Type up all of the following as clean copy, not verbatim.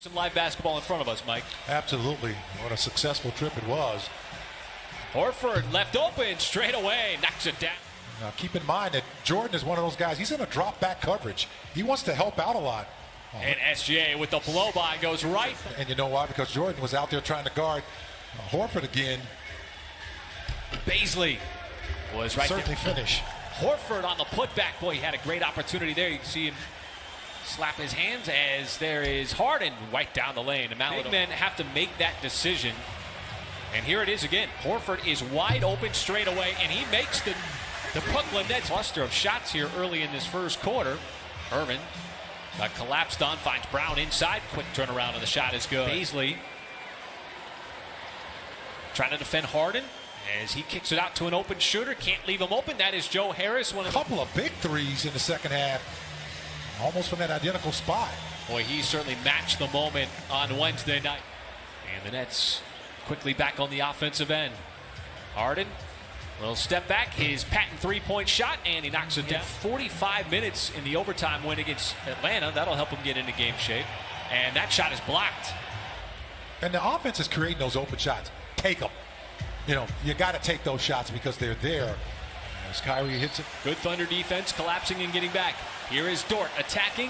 Some live basketball in front of us, Mike. Absolutely. What a successful trip it was. Horford left open straight away, knocks it down. Now keep in mind that Jordan is one of those guys, he's in a drop back coverage. He wants to help out a lot. And SGA with the blow by goes right. And you know why? Because Jordan was out there trying to guard Horford again. Baisley was right Certainly there. finish. Horford on the putback. Boy, he had a great opportunity there. You can see him slap his hands as there is Harden right down the lane. The big men have to make that decision. And here it is again. Horford is wide open straight away, and he makes the Brooklyn Nets cluster of shots here early in this first quarter. Irvin got collapsed on, finds Brown inside. Quick turnaround, and the shot is good. Baisley trying to defend Harden as he kicks it out to an open shooter. Can't leave him open. That is Joe Harris. A couple of big threes in the second half. Almost from that identical spot. Boy, he certainly matched the moment on Wednesday night. And the Nets quickly back on the offensive end. Harden, little step back, his patent three-point shot, and he knocks it down. 45 minutes in the overtime win against Atlanta. That'll help him get into game shape. And that shot is blocked. And the offense is creating those open shots. Take them. You know, you got to take those shots because they're there. As Kyrie hits it. Good Thunder defense, collapsing and getting back. Here is Dort attacking.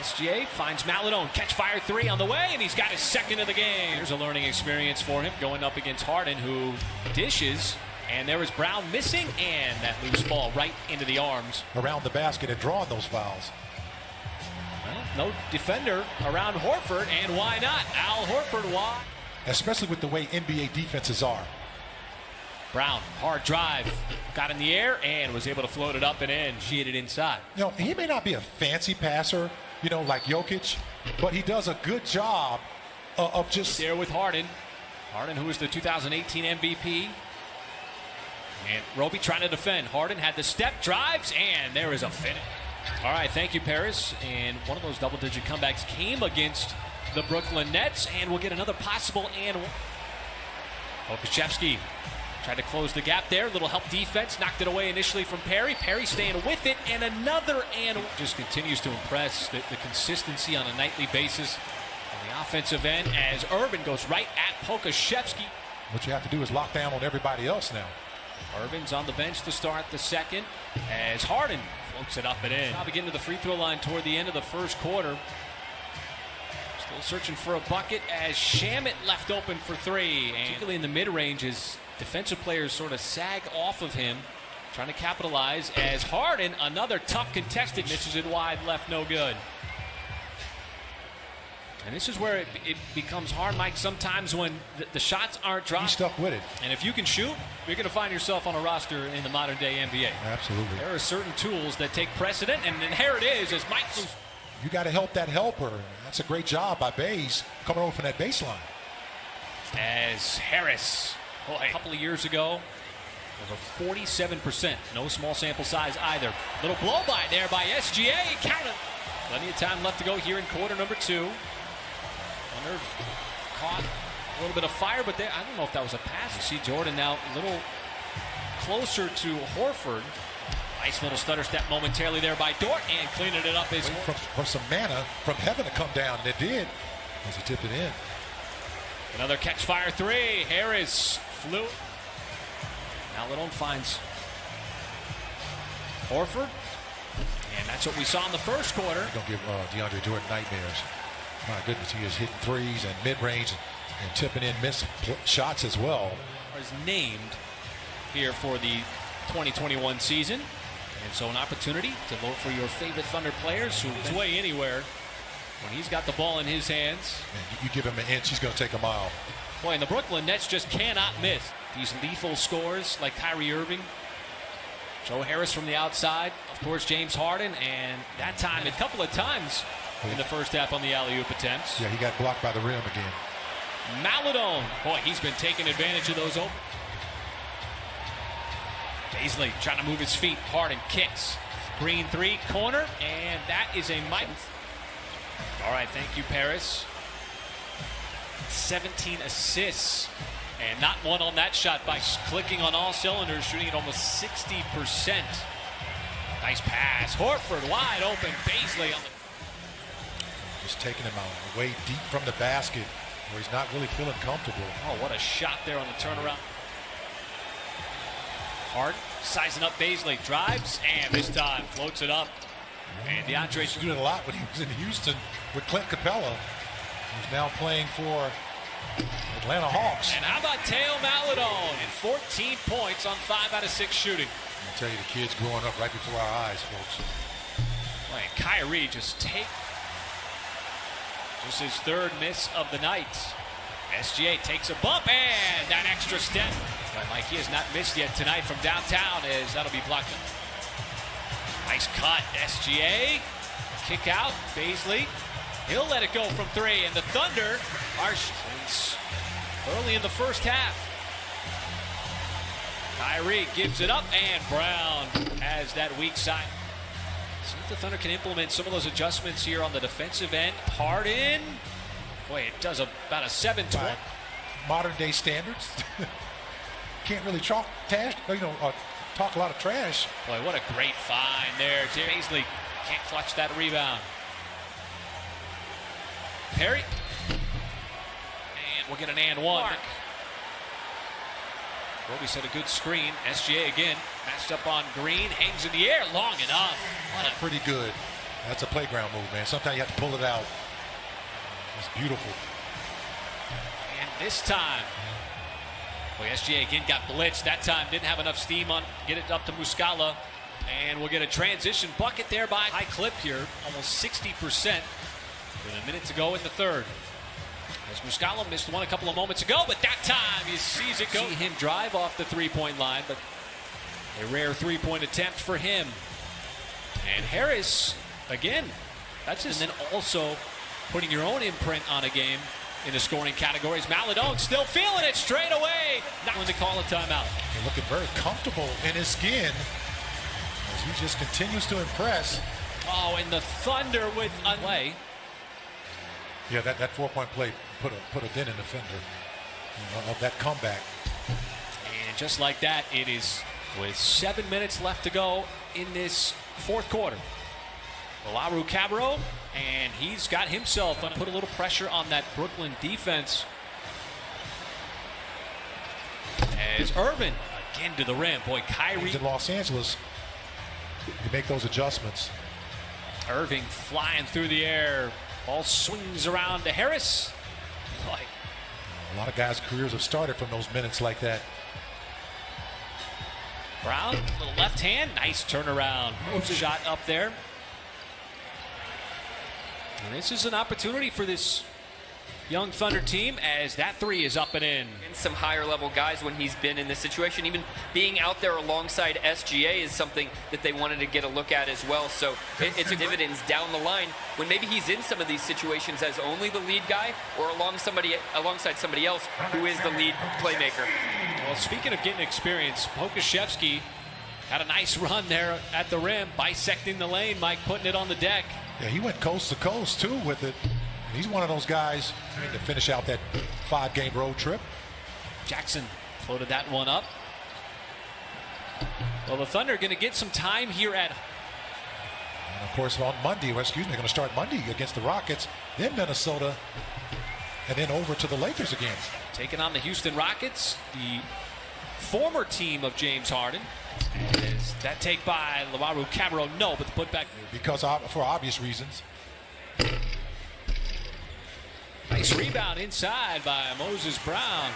SGA finds Maladone. Catch fire three on the way, and he's got his second of the game. Here's a learning experience for him going up against Harden, who dishes. And there is Brown missing, and that loose ball right into the arms. Around the basket and drawing those fouls. Well, no defender around Horford, and why not? Al Horford, why? Especially with the way NBA defenses are. Brown, hard drive, got in the air and was able to float it up and in. She hit it inside. You know, he may not be a fancy passer, you know, like Jokic, but he does a good job of just... There with Harden. Harden, who was the 2018 MVP. And Roby trying to defend. Harden had the step, drives, and there is a finish. All right, thank you, Paris. And one of those double-digit comebacks came against the Brooklyn Nets, and we'll get another possible and one. Okashevsky tried to close the gap there. Little help defense. Knocked it away initially from Perry. Perry staying with it. And another and just continues to impress the consistency on a nightly basis on the offensive end as Irvin goes right at Pokashevsky. What you have to do is lock down on everybody else now. Irvin's on the bench to start the second as Harden floats it up and in. Now begin to the free throw line toward the end of the first quarter. Still searching for a bucket as Shamet left open for three. And particularly in the mid-range as defensive players sort of sag off of him, trying to capitalize as Harden, another tough contested, misses it wide, left no good. And this is where it becomes hard, Mike, sometimes when the shots aren't dropped. He's stuck with it. And if you can shoot, you're going to find yourself on a roster in the modern day NBA. Absolutely. There are certain tools that take precedent, and here it is as Mike. You got to help that helper. That's a great job by Bays coming over from that baseline. As Harris, boy, a couple of years ago, over 47%. No small sample size either. Little blow by there by SGA. Count it. Plenty of time left to go here in quarter number two. Thunder caught a little bit of fire, but I don't know if that was a pass. You see Jordan now a little closer to Horford. Nice little stutter step momentarily there by Dort, and cleaning it up is for some manna from heaven to come down, and it did as he tipped it in. Another catch fire three. Harris flew. Maladone finds Horford, and that's what we saw in the first quarter. You're going to give DeAndre Jordan nightmares. My goodness, he is hitting threes and mid-range and tipping in missed shots as well. Is named here for the 2021 season. And so an opportunity to vote for your favorite Thunder players who his way anywhere when he's got the ball in his hands. And you give him an inch, he's going to take a mile. Boy, and the Brooklyn Nets just cannot miss these lethal scores like Kyrie Irving. Joe Harris from the outside. Of course, James Harden. And that time, a couple of times in the first half on the alley-oop attempts. Yeah, he got blocked by the rim again. Maladone. Boy, he's been taking advantage of those open. Baisley trying to move his feet. Harden kicks. Green three, corner, and that is a mic. All right, thank you, Paris. 17 assists, and not one on that shot by clicking on all cylinders, shooting at almost 60%. Nice pass. Horford wide open. Baisley on the Just taking him out way deep from the basket where he's not really feeling comfortable. Oh, what a shot there on the turnaround. Harden sizing up Baisley, drives, and this time floats it up. And DeAndre's doing it a lot when he was in Houston with Clint Capella, who's now playing for Atlanta Hawks. And how about Teo Maladon? And 14 points on 5 out of 6 shooting. I'll tell you, the kid's growing up right before our eyes, folks. And Kyrie just his third miss of the night. SGA takes a bump and that extra step. But like he has not missed yet tonight from downtown as that'll be blocked. Nice cut, SGA. Kick out, Baisley. He'll let it go from 3, and the Thunder are early in the first half. Kyrie gives it up, and Brown has that weak side. See if the Thunder can implement some of those adjustments here on the defensive end. Harden, boy, it does about a 7-20. By modern day standards, can't really talk a lot of trash. Boy, what a great find there. Baisley can't clutch that rebound. Perry, and we'll get an and one. Roby set a good screen. SGA again matched up on Green, hangs in the air long enough. Pretty good. That's a playground move, man. Sometimes you have to pull it out. It's beautiful. And this time, boy, SGA again got blitzed. That time didn't have enough steam on. Get it up to Muscala, and we'll get a transition bucket there by high clip here, almost 60%. With a minute to go in the third. As Muscala missed one a couple of moments ago, but that time he sees it go. See him drive off the three-point line, but a rare three-point attempt for him. And Harris, again, that's just, and then also putting your own imprint on a game in the scoring categories. Maladon still feeling it straight away. Not going to call a timeout. He's looking very comfortable in his skin as he just continues to impress. Oh, and the Thunder with a play. Yeah, that 4-point play put a dent in the fender of that comeback. And just like that, it is with 7 minutes left to go in this fourth quarter. Cabarro, and he's got himself put a little pressure on that Brooklyn defense. As Irvin again to the rim. Boy, Kyrie. He's in Los Angeles. You make those adjustments. Irving flying through the air. Ball swings around to Harris. Like, a lot of guys' careers have started from those minutes like that. Brown, little left hand, nice turnaround. Shot up there. And this is an opportunity for this young Thunder team as that 3 is up and in. And some higher level guys when he's been in this situation. Even being out there alongside SGA is something that they wanted to get a look at as well. So it's a dividends down the line when maybe he's in some of these situations as only the lead guy or alongside somebody else who is the lead playmaker. Well, speaking of getting experience, Pokusevski had a nice run there at the rim, bisecting the lane, Mike putting it on the deck. Yeah, he went coast to coast too with it. He's one of those guys to finish out that 5-game road trip. Jackson floated that one up. Well, the Thunder are going to get some time here at. And of course, on Monday, they're going to start Monday against the Rockets, then Minnesota, and then over to the Lakers again. Taking on the Houston Rockets, the former team of James Harden. As that take by Cabarro, no, but the putback. Because for obvious reasons. Nice rebound inside by Moses Brown.